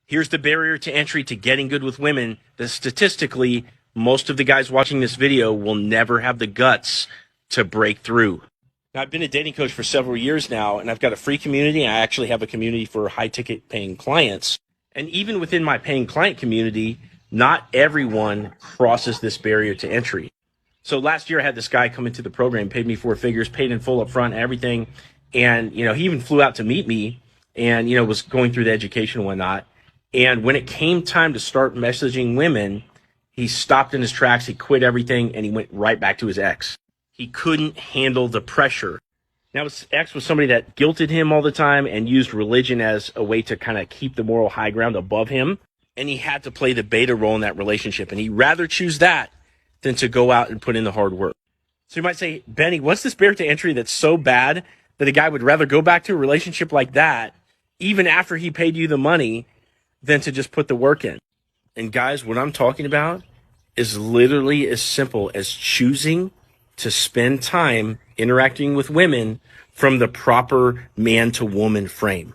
Here's the barrier to entry to getting good with women that statistically, most of the guys watching this video will never have the guts to break through. Now, I've been a dating coach for several years now, and I've got a free community. I actually have a community for high-ticket paying clients. And even within my paying client community, not everyone crosses this barrier to entry. So last year, I had this guy come into the program, paid me 4 figures, paid in full up front, everything. And, he even flew out to meet me and, was going through the education and whatnot. And when it came time to start messaging women, he stopped in his tracks, he quit everything, and he went right back to his ex. He couldn't handle the pressure. Now, his ex was somebody that guilted him all the time and used religion as a way to kind of keep the moral high ground above him. And he had to play the beta role in that relationship. And he'd rather choose that than to go out and put in the hard work. So you might say, Benny, what's this barrier to entry that's so bad that a guy would rather go back to a relationship like that, even after he paid you the money, than to just put the work in? And guys, what I'm talking about is literally as simple as choosing to spend time interacting with women from the proper man-to-woman frame.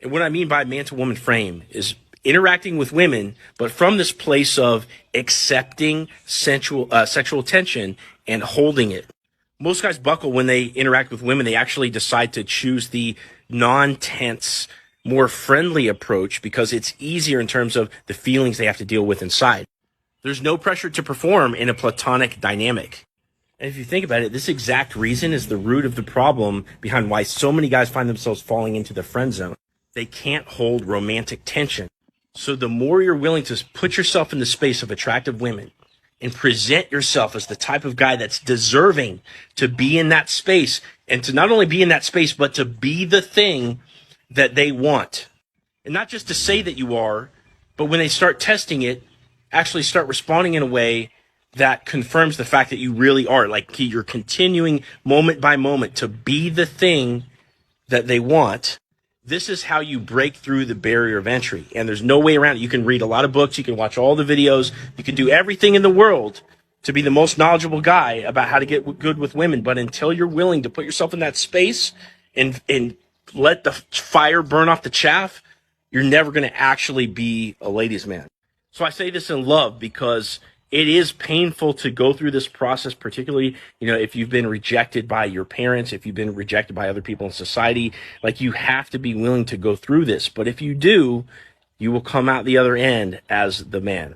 And what I mean by man-to-woman frame is interacting with women, but from this place of accepting sexual tension and holding it. Most guys buckle when they interact with women. They actually decide to choose the non-tense, more friendly approach because it's easier in terms of the feelings they have to deal with inside. There's no pressure to perform in a platonic dynamic. And if you think about it, this exact reason is the root of the problem behind why so many guys find themselves falling into the friend zone. They can't hold romantic tension. So the more you're willing to put yourself in the space of attractive women and present yourself as the type of guy that's deserving to be in that space, and to not only be in that space, but to be the thing that they want. And not just to say that you are, but when they start testing it, actually start responding in a way that confirms the fact that you really are. Like you're continuing moment by moment to be the thing that they want. This is how you break through the barrier of entry. And there's no way around it. You can read a lot of books. You can watch all the videos. You can do everything in the world to be the most knowledgeable guy about how to get good with women. But until you're willing to put yourself in that space and let the fire burn off the chaff, you're never going to actually be a ladies' man. So I say this in love because it is painful to go through this process, particularly, if you've been rejected by your parents, if you've been rejected by other people in society. Like, you have to be willing to go through this. But if you do, you will come out the other end as the man.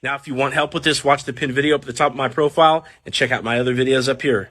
Now, if you want help with this, watch the pinned video up at the top of my profile and check out my other videos up here.